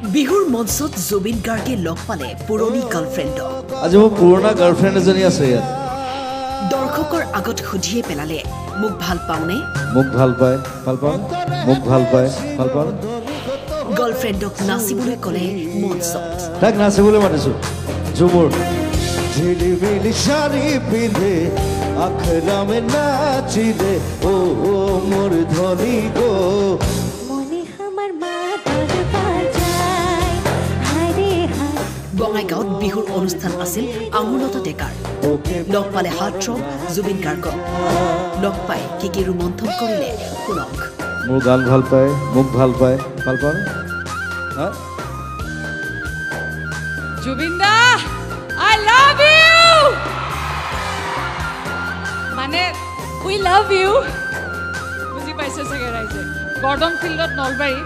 বিহুৰ মঞ্চত জুবিন গাৰ্গে লগ পালে পুৰণি গাৰ্লফ্ৰেণ্ডক। আজি মোৰ পুৰণা গাৰ্লফ্ৰেণ্ড এজনী আছে ইয়াত। দৰ্শকৰ আগত সুধিয়ে পেলালে, মোক ভাল পাওনে? মোক ভাল পায়, ভাল পাওঁ। মোক ভাল পায়, ভাল পাওঁ। গাৰ্লফ্ৰেণ্ডক নাচিবলৈ ক'লে মঞ্চত। তাক নাচিবলৈ মাতিছো। ঝুমুৰ ঝিলিমিলি শাড়ি পিন্ধে আখড়ামে নাচিলে ও মোৰ ধনী গো মনে আমাৰ মা দৰবাৰ যায় হাৰে হায়। বঙাইগাঁৱত বিহুৰ অনুষ্ঠান আছিল আমোলতা ডেকাৰ। লগ পালে হাৰ্টথ্ৰব জুবিন গাৰ্গক। লগ পাই কি ৰোমন্থন কৰিলে শুনক। মোৰ গান ভাল পায়, মোক ভাল পায়, ভাল পাওঁ। জুবিন দা I love you মানে we love you বুজি পাইছে চাগে ৰাইজে। গৰ্ডন ফিল্ডত নলবাৰী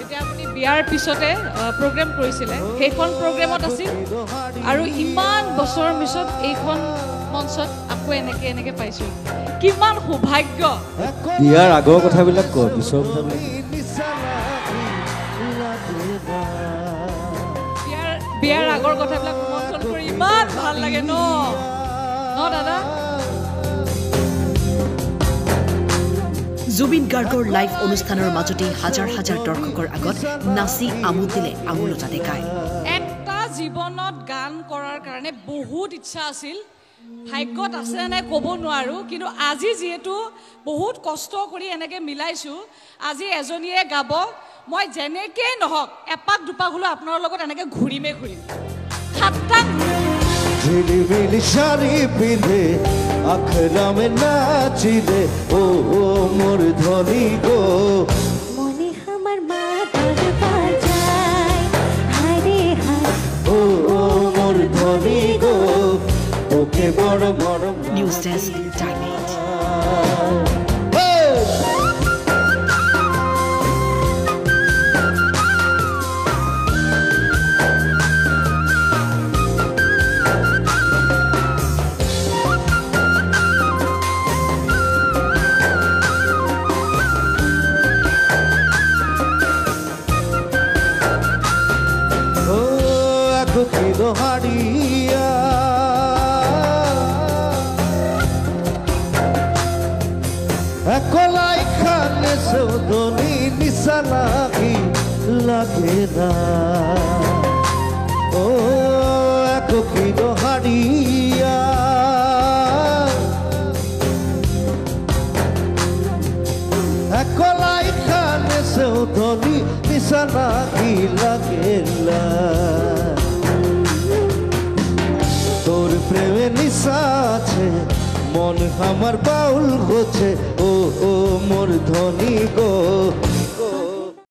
এতিয়া আপুনি বিয়াৰ পিছতে প্ৰগ্ৰেম কৰিছিলে, সেইখন প্ৰগ্ৰেমত আছিল আৰু ইমান বছৰৰ পিছত এইখন মঞ্চত আকৌ এনেকে পাইছোঁ। কিমান সৌভাগ্য। বিয়াৰ আগৰ কথাবিলাক কওঁ, পিছৰ কথাবিলাক বিয়াৰ আগৰ কথাবিলাক মঞ্চন কৰি ইমান ভাল লাগে ন দাদা। জুবিন গাৰ্গৰ লাইভ অনুষ্ঠানৰ মাজতে হাজাৰ হাজাৰ দৰ্শকৰ আগত নাচি আমোদ দিলে আমোলতা ডেকাই। একটা জীৱনত গান কৰাৰ কাৰণে বহুত ইচ্ছা আছিল, ভাগ্যত আছে নাই ক'ব নোৱাৰোঁ, কিন্তু আজি যিহেতু বহুত কষ্ট কৰি এনেকৈ মিলাইছোঁ, আজি এজনীয়ে গাব, মই যেনেকেই নহওক এপাক দুপাক হ'লেও আপোনাৰ লগত এনেকৈ ঘূৰিম। সাতটা ঝিলিমিলি শাড়ি পিন্ধে আখড়ামে নাচিলে ও মোর ধনী গো মনে আমার মা দরবার যায় হারে হায়। ও মোর ধনী গো ওকে বড় বড় নিউজ ডেস্ক টাইম 8। কিলো হারিয়া একলাই খানে সৌদনি নিশা লাগে না ও এক কিলো হারিয়া একলাই খানে সৌদনি নিশা লাগে না তোর প্রেমে নিশা আছে মন আমার বাউল হচ্ছে ও মোর ধনী গো